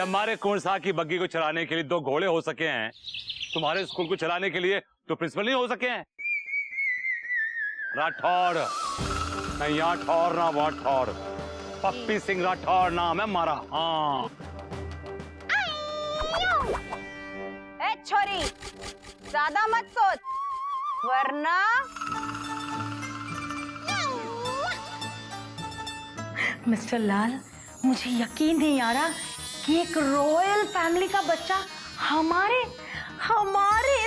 जब हमारे कुंवर साहब की बग्गी को चलाने के लिए 2 घोड़े हो सके हैं, तुम्हारे स्कूल को चलाने के लिए तो प्रिंसिपल नहीं हो सके हैं। राठौड़, मैं यहाँ ठौर ना वहाँ ठौर, पप्पी सिंह राठौड़ नाम है हमारा। हाँ ए छोरी, ज्यादा मत सोच वरना। मिस्टर लाल, मुझे यकीन नहीं आ रहा कि एक रॉयल फैमिली का बच्चा हमारे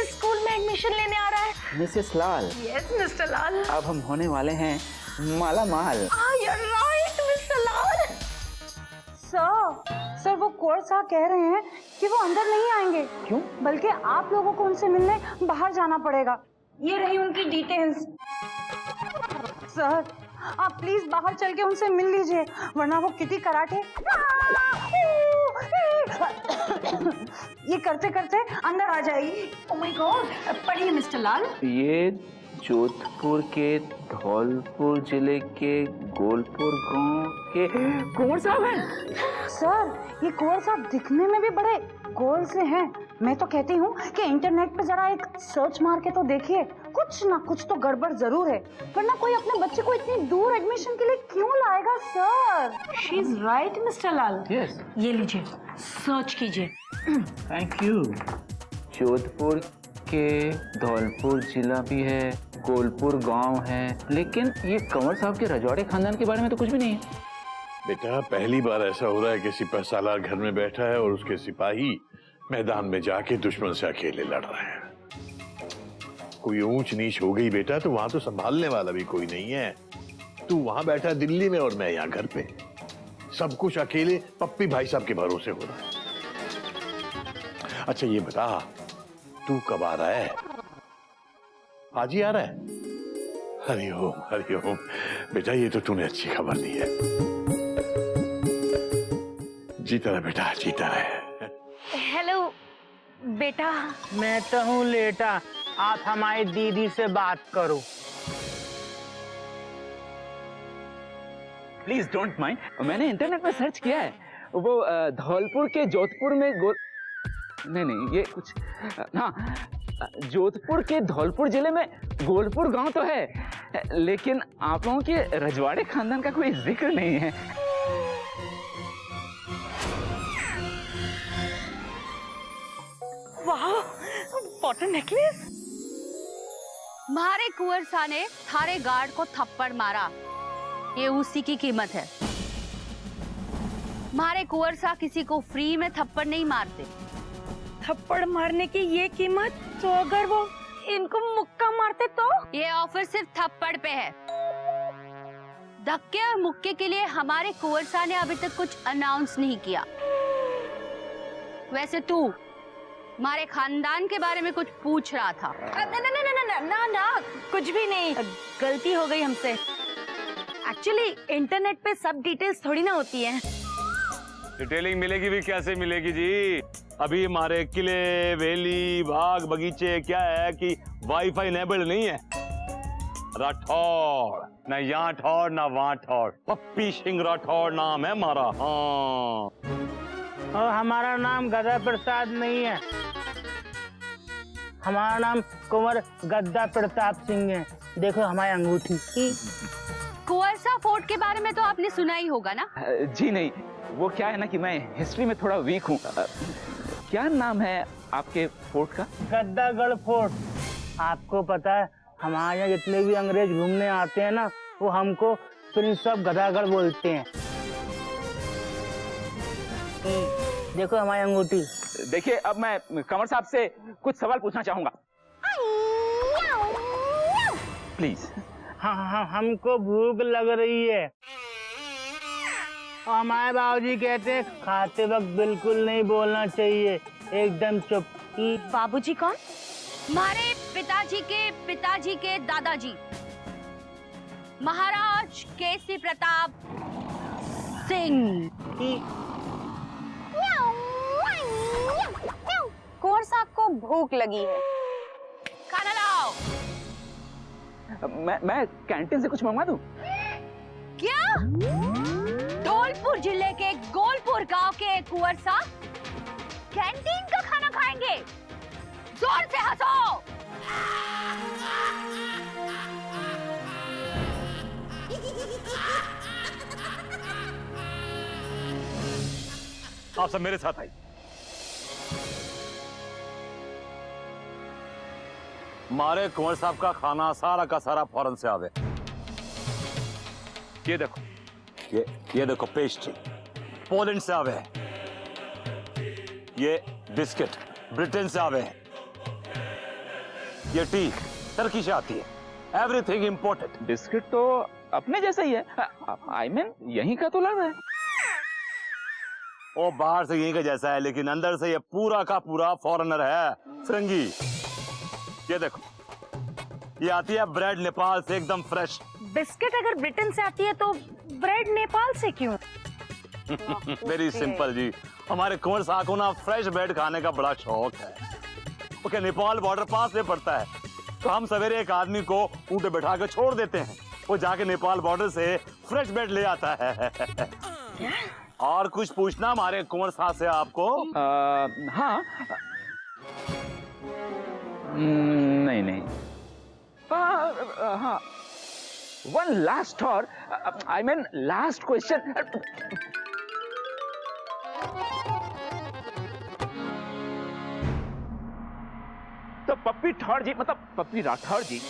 स्कूल में एडमिशन लेने आ रहा है। मिसेस लाल। यस मिस्टर लाल। अब हम होने वाले हैं माला माल। You're right, mister Lal. Sir वो कुंवर साहब कह रहे हैं कि वो अंदर नहीं आएंगे। क्यों? बल्कि आप लोगों को उनसे मिलने बाहर जाना पड़ेगा। ये रही उनकी डिटेल्स। सर आप प्लीज बाहर चल के उनसे मिल लीजिए, वरना वो किटी कराटे ये करते करते अंदर आ जाएगी। ओह माय गॉड, पढ़िए मिस्टर लाल। ये जोधपुर के धौलपुर जिले के गोलपुर गांव के कुंवर साहब हैं। सर ये कुंवर साहब दिखने में भी बड़े गोल से हैं। मैं तो कहती हूँ कि इंटरनेट पे जरा एक सर्च मार के तो देखिए, कुछ ना कुछ तो गड़बड़ जरूर है, वरना कोई अपने बच्चे को इतनी दूर एडमिशन के लिए क्यों लाएगा। Sir she is right mister Lal. Yes. ये लीजिए, सर्च कीजिए। Thank you. जोधपुर के धौलपुर जिला भी है, गोलपुर गांव है, लेकिन ये कंवर साहब के रजवाड़े खानदान के बारे में तो कुछ भी नहीं है। बेटा पहली बार ऐसा हो रहा है कि सिपह सालार घर में बैठा है और उसके सिपाही मैदान में जाके दुश्मन से अकेले लड़ रहे हैं। कोई ऊंच नीच हो गई बेटा तो वहां तो संभालने वाला भी कोई नहीं है। तू वहां बैठा दिल्ली में और मैं यहाँ घर पे, सब कुछ अकेले पप्पी भाई साहब के भरोसे हो रहा है। अच्छा ये बता, तू कब आ रहा है? आज ही आ रहा है? हरिओम हरिओम। बेटा ये तो तूने अच्छी खबर दी है। जीता रहे बेटा, जीता रहे। हेलो बेटा। मैं तो हूँ लेटा, आप हमारी दीदी से बात करो। प्लीज डोंट माइंड, मैंने इंटरनेट में सर्च किया है। वो धौलपुर के जोधपुर में नहीं ये कुछ, हाँ जोधपुर के धौलपुर जिले में गोलपुर गांव तो है, लेकिन आप लोगों के रजवाड़े खानदान का कोई जिक्र नहीं है। वाह, व्हाट अ नेकलेस। मारे कुंवर साहब ने थारे गार्ड को थप्पड़ मारा, ये उसी की कीमत है। मारे कुंवर साहब किसी को फ्री में थप्पड़ नहीं मारते। थप्पड़ मारने की ये कीमत, तो अगर वो इनको मुक्का मारते तो? ये ऑफर सिर्फ थप्पड़ पे है। धक्के और मुक्के के लिए हमारे कुंवर साहब ने अभी तक कुछ अनाउंस नहीं किया। वैसे तू हमारे खानदान के बारे में कुछ पूछ रहा था। ना कुछ भी नहीं, गलती हो गई हमसे। एक्चुअली इंटरनेट पे सब डिटेल्स थोड़ी ना होती है। डिटेलिंग मिलेगी भी कैसे मिलेगी जी? अभी हमारे किले, वेली, बाग, बगीचे क्या है कि वाईफाई इनेबल्ड नहीं है। राठौड़, ना यहाँ ठौर ना वहाँ ठौर, पप्पी सिंह राठौड़ नाम है हमारा। हाँ और हमारा नाम गदा प्रसाद नहीं है, हमारा नाम कुंवर गद्दा प्रताप सिंह है। देखो हमारी अंगूठी। कुंवर साहब फोर्ट के बारे में तो आपने सुना ही होगा ना? जी नहीं, वो क्या है ना कि मैं हिस्ट्री में थोड़ा वीक हूँ। क्या नाम है आपके फोर्ट का? गद्दागढ़ फोर्ट। आपको पता है हमारे यहाँ जितने भी अंग्रेज घूमने आते हैं ना, वो हमको प्रिंस ऑफ गदागढ़ बोलते हैं। देखो हमारी अंगूठी। देखिए अब मैं कंवर साहब से कुछ सवाल पूछना चाहूंगा, प्लीज। हाँ, हमको भूख लग रही है। और हमारे बाबूजी कहते हैं खाते वक्त बिल्कुल नहीं बोलना चाहिए, एकदम चुप। बाबूजी कौन? हमारे पिताजी के दादाजी महाराज केसी प्रताप सिंह। कुंवर साहब को भूख लगी है, खाना लाओ। मैं कैंटीन से कुछ मंगवा दूं? क्या? धौलपुर जिले के गोलपुर धौलपुर गांव के कुंवर साहब कैंटीन का खाना खाएंगे। जोर से हंसो। आप सब मेरे साथ आइए। हमारे कुंवर साहब का खाना सारा का सारा फॉरेन से आवे। ये देखो, ये देखो पेस्ट्री पोलैंड से आवे है। ये बिस्किट ब्रिटेन से आवे है। ये टी टर्की से आती है। Everything imported. बिस्किट तो अपने जैसा ही है। आई मीन यहीं का तो लग रहा है। वो बाहर से यहीं का जैसा है, लेकिन अंदर से ये पूरा का पूरा फॉरेनर है, फिरंगी। ये देखो, ये आती है ब्रेड नेपाल से, एकदम फ्रेश। बिस्किट अगर ब्रिटेन से आती है तो ब्रेड नेपाल से क्यों? वेरी सिंपल जी, हमारे कुंवर साहब को ना फ्रेश ब्रेड खाने का बड़ा शौक है। ओके, नेपाल बॉर्डर पास में पड़ता है, तो हम सवेरे एक आदमी को ऊँट पे बैठा के छोड़ देते हैं। वो जाके नेपाल बॉर्डर से फ्रेश ब्रेड ले आता है। और कुछ पूछना हमारे कुंवर साहब से आपको? हाँ। नहीं। हाँ, वन लास्ट और आई मीन लास्ट क्वेश्चन। तो पप्पी ठौर जी, मतलब पप्पी राठौर जी,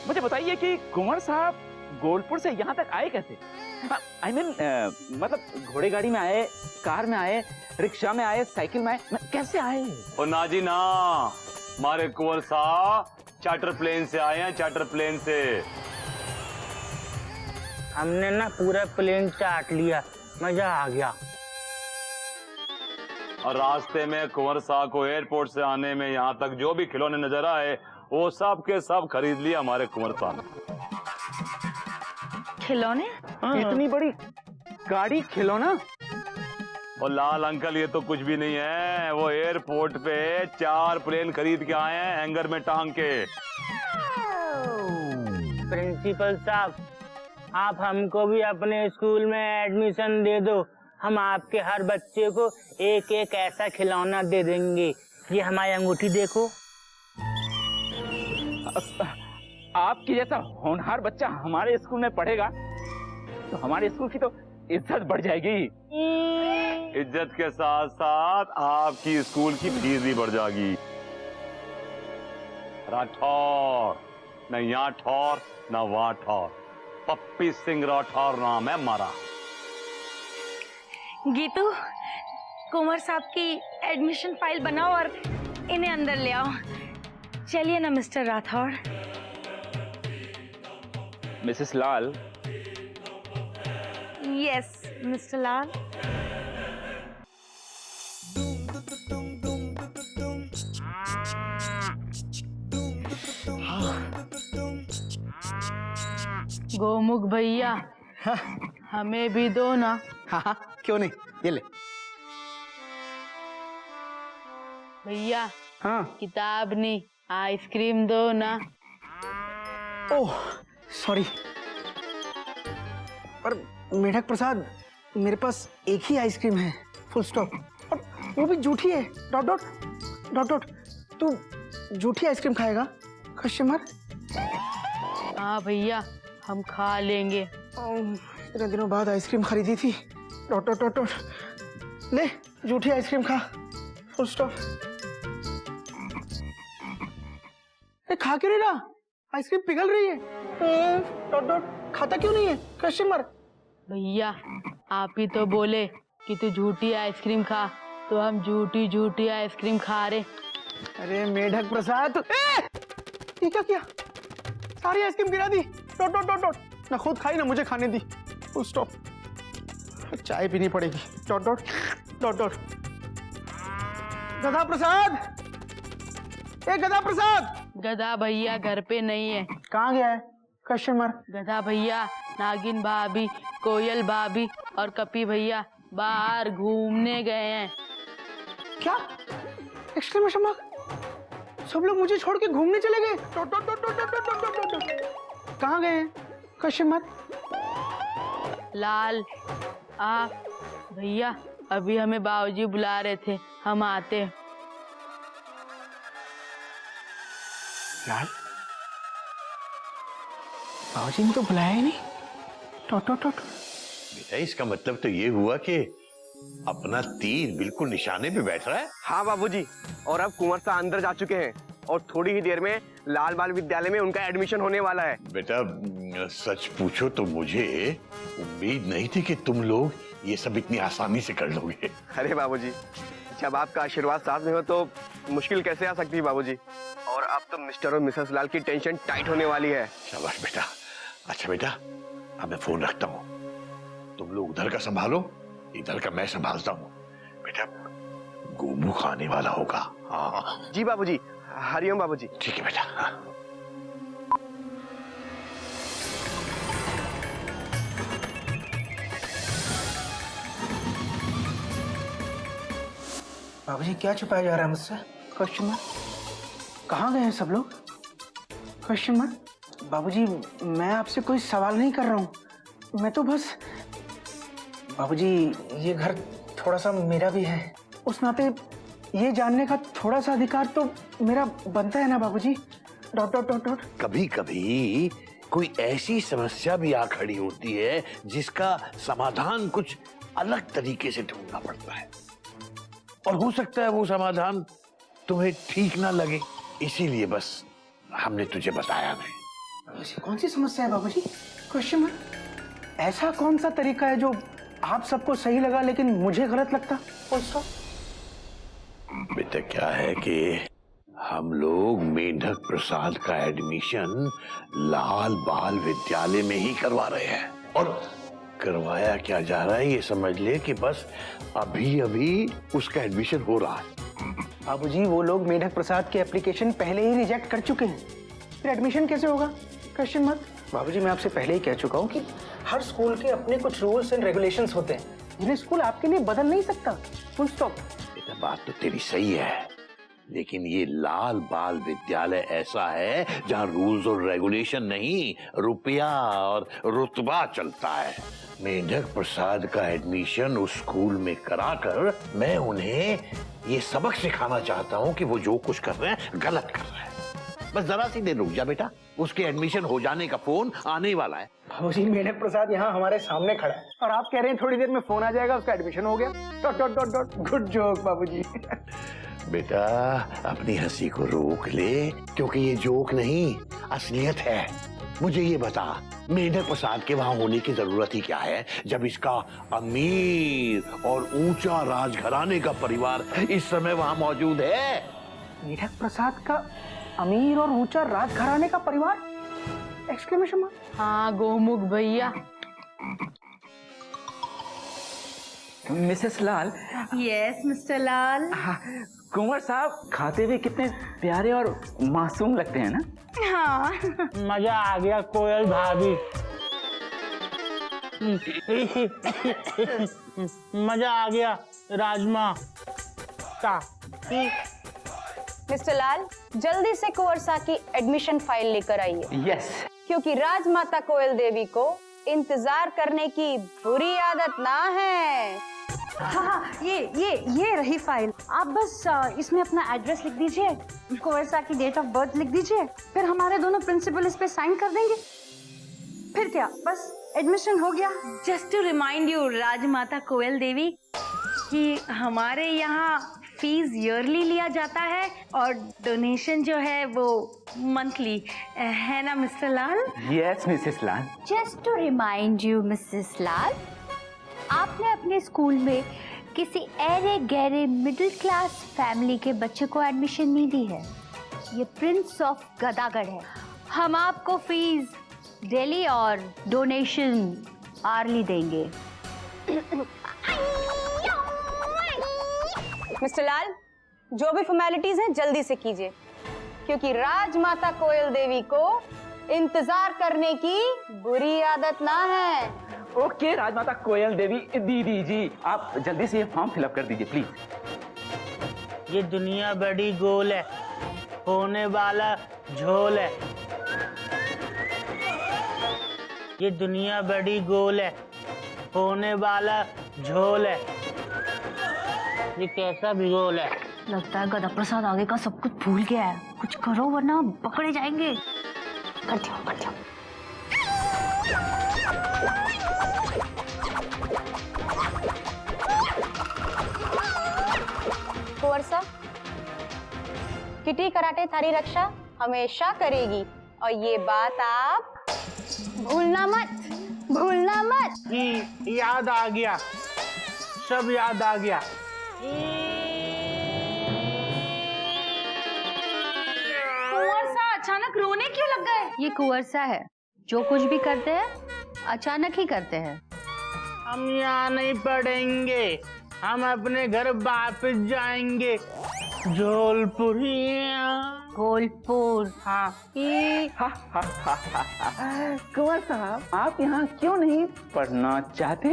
मुझे बताइए कि कुंवर साहब गोलपुर से यहाँ तक आए कैसे? आई मीन मतलब घोड़े गाड़ी में आए, कार में आए, रिक्शा में आए, साइकिल में आए, कैसे आए? ओ ना जी ना, हमारे कुंवर साहब चार्टर प्लेन से आए हैं, चार्टर प्लेन से। हमने ना पूरा प्लेन चाट लिया, मजा आ गया। और रास्ते में कुंवर साहब को एयरपोर्ट से आने में यहाँ तक जो भी खिलौने नजर आए, वो सब के सब खरीद लिए हमारे कुंवर साहब ने। खिलौने? इतनी बड़ी गाड़ी खिलौना? और लाल अंकल, ये तो कुछ भी नहीं है, वो एयरपोर्ट पे 4 प्लेन खरीद के आए हैं, हैंगर में टांग के। प्रिंसिपल साहब, आप हमको भी अपने स्कूल में एडमिशन दे दो, हम आपके हर बच्चे को एक एक ऐसा खिलौना दे देंगे। ये हमारी अंगूठी देखो। आपकी जैसा होनहार बच्चा हमारे स्कूल में पढ़ेगा तो हमारे स्कूल की तो इज्जत बढ़ जाएगी। इज्जत के साथ साथ आपकी स्कूल की फीस भी बढ़ जाएगी। राठौर, न यहाँ ठौर न वहाँ ठौर, पप्पी सिंह राठौर नाम है हमारा। गीतू, कुंवर साहब की एडमिशन फाइल बनाओ और इन्हें अंदर ले आओ। चलिए ना मिस्टर राठौर। मिसेस लाल। यस मिस्टर लाल। गोमुख भैया, हमें भी दो ना। हाँ, क्यों नहीं, ये ले। भैया, हाँ। किताब नहीं, आइसक्रीम दो ना। ओह सॉरी, पर मेढक प्रसाद, मेरे पास एक ही आइसक्रीम है, फुल स्टॉप, और वो भी झूठी है, डॉट डॉट डॉट डॉट। तू झूठी आइसक्रीम खाएगा? कस्टमर? हाँ भैया, हम खा लेंगे। इतने दिनों बाद आइसक्रीम खरीदी थी, डॉट डॉट डॉट डॉट। ले, झूठी आइसक्रीम खा, फुल स्टॉप। खा क्यों नहीं रहा? आइसक्रीम पिघल रही है। Dot dot. खाता क्यों नहीं है कस्टमर? भैया, आप ही तो बोले कि तू झूठी आइसक्रीम खा, तो हम झूठी झूठी आइसक्रीम खा रहे। अरे मेढक प्रसाद, ये क्या किया? सारी आइसक्रीम गिरा दी, डॉट डॉट डॉट डॉट। ना खुद खाई ना मुझे खाने दी, फुल स्टॉप। चाय पीनी पड़ेगी, डॉट डॉट डॉट डॉट। गधा प्रसाद, ए गधा प्रसाद। गधा भैया घर पे नहीं है। कहाँ गया है कस्टमर? गधा भैया, नागिन भाभी, कोयल भाभी और कपी भैया बाहर घूमने गए हैं। क्या? Exclamation mark. सब लोग मुझे छोड़ के घूमने चले गए, dot dot dot dot dot dot dot dot. कहाँ गए हैं कस्टमर? लाल, आप भैया अभी हमें बाबूजी बुला रहे थे, हम आते। लाल, बाबूजी ने तो बुलाया ही नहीं। टोट टोट टोट। बेटा इसका मतलब तो ये हुआ कि अपना तीर बिल्कुल निशाने पे बैठ रहा है। हाँ बाबूजी, और अब कुंवर साहब अंदर जा चुके हैं और थोड़ी ही देर में लाल बाल विद्यालय में उनका एडमिशन होने वाला है। बेटा सच पूछो तो मुझे उम्मीद नहीं थी कि तुम लोग ये सब इतनी आसानी से कर लोगे। अरे बाबूजी, जब आपका आशीर्वाद साथ में हो तो मुश्किल कैसे आ सकती है बाबूजी। और अब तो मिस्टर और मिसेस लाल की टेंशन टाइट होने वाली है। शाबाश बेटा। अच्छा बेटा, अब मैं फोन रखता हूँ, तुम लोग उधर का संभालो, इधर का मैं संभालता हूँ। बेटा गोमू खाने वाला होगा। हाँ जी बाबूजी। हरिओम बाबूजी। ठीक है बेटा। हाँ। बाबूजी क्या छुपाया जा रहा है मुझसे? Question mark. कहाँ गए हैं सब लोग? Question mark. बाबूजी मैं आपसे कोई सवाल नहीं कर रहा हूँ, मैं तो बस। बाबूजी ये घर थोड़ा सा मेरा भी है, उस नाते ये जानने का थोड़ा सा अधिकार तो मेरा बनता है ना बाबूजी। Dot dot dot dot. कभी कभी कोई ऐसी समस्या भी आ खड़ी होती है जिसका समाधान कुछ अलग तरीके से ढूंढना पड़ता है, और हो सकता है वो समाधान तुम्हें ठीक ना लगे, इसीलिए बस हमने तुझे बताया नहीं। ऐसी कौन सी समस्या है बाबूजी? Question mark. ऐसा कौन सा तरीका है जो आप सबको सही लगा लेकिन मुझे गलत लगता? बेटा क्या है कि हम लोग मेंढक प्रसाद का एडमिशन लाल बाल विद्यालय में ही करवा रहे हैं, और करवाया क्या जा रहा है ये समझ ले कि बस अभी अभी उसका एडमिशन हो रहा है। बाबूजी वो लोग मेढक प्रसाद के एप्लीकेशन पहले ही रिजेक्ट कर चुके हैं, फिर एडमिशन कैसे होगा? Question mark. बाबूजी मैं आपसे पहले ही कह चुका हूँ कि हर स्कूल के अपने कुछ रूल्स एंड रेगुलेशंस होते हैं जिन्हें स्कूल आपके लिए बदल नहीं सकता। Full stop. बेटा बात तो तेरी सही है, लेकिन ये लाल बाल विद्यालय ऐसा है जहाँ रूल्स और रेगुलेशन नहीं, रुपया और रुतबा चलता है। मेंढक प्रसाद का एडमिशन उस स्कूल में कराकर मैं उन्हें ये सबक सिखाना चाहता हूँ कि वो जो कुछ कर रहे हैं गलत कर रहे हैं। बस जरा सी देर रुक जा बेटा, उसके एडमिशन हो जाने का फोन आने वाला है। बाबूजी मेढक प्रसाद यहाँ हमारे सामने खड़ा है और आप कह रहे हैं थोड़ी देर में फोन आ जाएगा, उसका एडमिशन हो गया। Dot dot dot dot. Good joke बाबूजी। बेटा अपनी हंसी को रोक ले, क्योंकि ये जोक नहीं असलियत है। मुझे ये बता, मेंढक प्रसाद के वहां होने की जरूरत ही क्या है जब इसका अमीर और ऊंचा राजघराने का परिवार इस समय वहां मौजूद है? मेढक प्रसाद का अमीर और ऊंचा राजघराने का परिवार? Exclamation mark. हाँ गोमुख भैया। मिसेस लाल। यस मिस्टर लाल। हाँ, कुंवर साहब खाते हुए कितने प्यारे और मासूम लगते हैं ना। हाँ मजा आ गया कोयल भाभी। मजा आ गया राजमा का। मिस्टर लाल जल्दी से कुंवर साहब की एडमिशन फाइल लेकर आइए। यस। क्योंकि राजमाता कोयल देवी को इंतजार करने की बुरी आदत ना है। हाँ ये रही फाइल। आप बस इसमें अपना एड्रेस लिख दीजिए, कुंवर साहब की डेट ऑफ बर्थ लिख दीजिए, फिर हमारे दोनों प्रिंसिपल इस पे साइन कर देंगे। फिर क्या, बस एडमिशन हो गया। जस्ट टू रिमाइंड यू राजमाता कोयल देवी कि हमारे यहाँ फीस ईयरली लिया जाता है और डोनेशन जो है वो मंथली है ना Mr Lal? Yes Mrs Lal. Just to remind you Mrs Lal, आपने अपने स्कूल में किसी अरे गहरे मिडिल क्लास फैमिली के बच्चे को एडमिशन नहीं दी है। ये प्रिंस ऑफ गदागढ़ है। हम आपको फीस डेली और डोनेशन आर्ली देंगे। मिस्टर लाल जो भी फॉर्मेलिटीज हैं जल्दी से कीजिए, क्योंकि राजमाता कोयल देवी को इंतजार करने की बुरी आदत ना है। ओके राजमाता कोयल देवी दीदी जी, आप जल्दी से ये फॉर्म फिलअप कर दीजिए प्लीज। ये दुनिया बड़ी गोल है, होने वाला झोल है। ये दुनिया बड़ी गोल है, होने वाला झोल है। ये कैसा भिगोल है? लगता है गदा प्रसाद आगे का सब कुछ भूल गया है। कुछ करो वरना पकड़े जाएंगे। करती हूँ करती हूँ। कुंवर साहब, किटी कराटे थारी रक्षा हमेशा करेगी और ये बात आप भूलना मत। याद आ गया, सब याद आ गया। कुंवरसा अचानक रोने क्यों लग गए? ये कुंवरसा है, जो कुछ भी करते हैं अचानक ही करते हैं। हम यहाँ नहीं पढ़ेंगे, हम अपने घर वापस जाएंगे। जौलपुर। गोलपुर। हाँ। कुंवर साहब, आप यहाँ क्यों नहीं पढ़ना चाहते?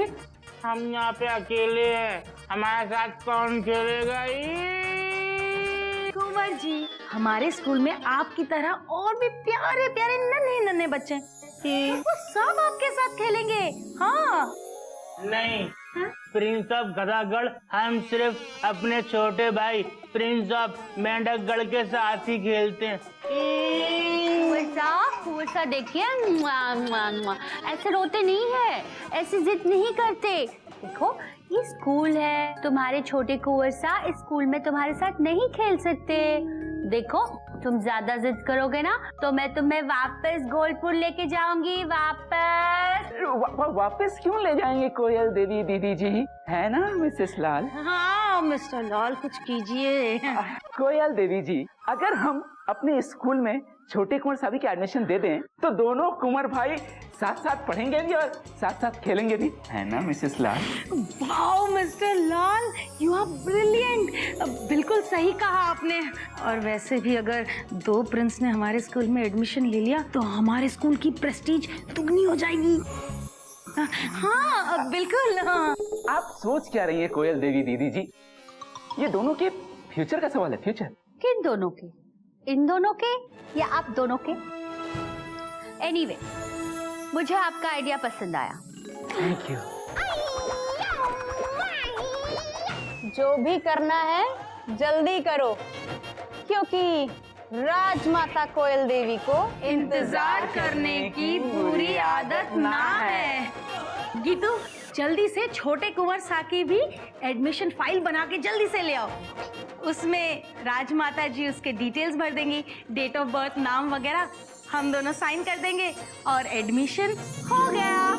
हम यहाँ पे अकेले हैं, हमारे साथ कौन खेलेगा? कुंवर जी, हमारे स्कूल में आपकी तरह और भी प्यारे प्यारे नन्हे बच्चे हैं। वो सब आपके साथ खेलेंगे। हाँ। नहीं, प्रिंस ऑफ गदागढ़ हम सिर्फ अपने छोटे भाई प्रिंस ऑफ मेंढकगढ़ के साथ ही खेलते हैं। कुंवरसा देखिए, ऐसे रोते नहीं है, ऐसी जिद नहीं करते। देखो ये स्कूल है, तुम्हारे छोटे कुंवरसा इस स्कूल में तुम्हारे साथ नहीं खेल सकते। देखो तुम ज्यादा जिद करोगे ना तो मैं तुम्हें वापस गोलपुर लेके जाऊंगी। वापस क्यों ले जाएंगे कोयल देवी दीदी जी, है ना मिसेस लाल? हाँ मिस्टर लाल, कुछ कीजिए। कोयल देवी जी, अगर हम अपने स्कूल में छोटे कुंवर साहब की एडमिशन दे दें तो दोनों कुंवर भाई साथ साथ पढ़ेंगे भी और साथ साथ खेलेंगे भी, है ना Mrs Lal? Wow Mr Lal, you are brilliant. बिल्कुल सही कहा आपने। और वैसे भी अगर 2 प्रिंस ने हमारे स्कूल में एडमिशन ले लिया तो हमारे स्कूल की प्रेस्टीज दुगनी हो जाएगी। हाँ बिल्कुल। हाँ। आप सोच क्या रही है कोयल देवी दीदी जी? ये दोनों के फ्यूचर का सवाल है। फ्यूचर किन दोनों के? इन दोनों के या आप दोनों के? एनीवे, मुझे आपका आइडिया पसंद आया। Thank you. जो भी करना है जल्दी करो, क्योंकि राजमाता कोयल देवी को इंतजार करने की बुरी आदत ना है। गीतू, जल्दी से छोटे कुंवर सा की भी एडमिशन फाइल बना के जल्दी से ले आओ। उसमें राजमाता जी उसके डिटेल्स भर देंगी, डेट ऑफ बर्थ, नाम वगैरह। हम दोनों साइन कर देंगे और एडमिशन हो गया।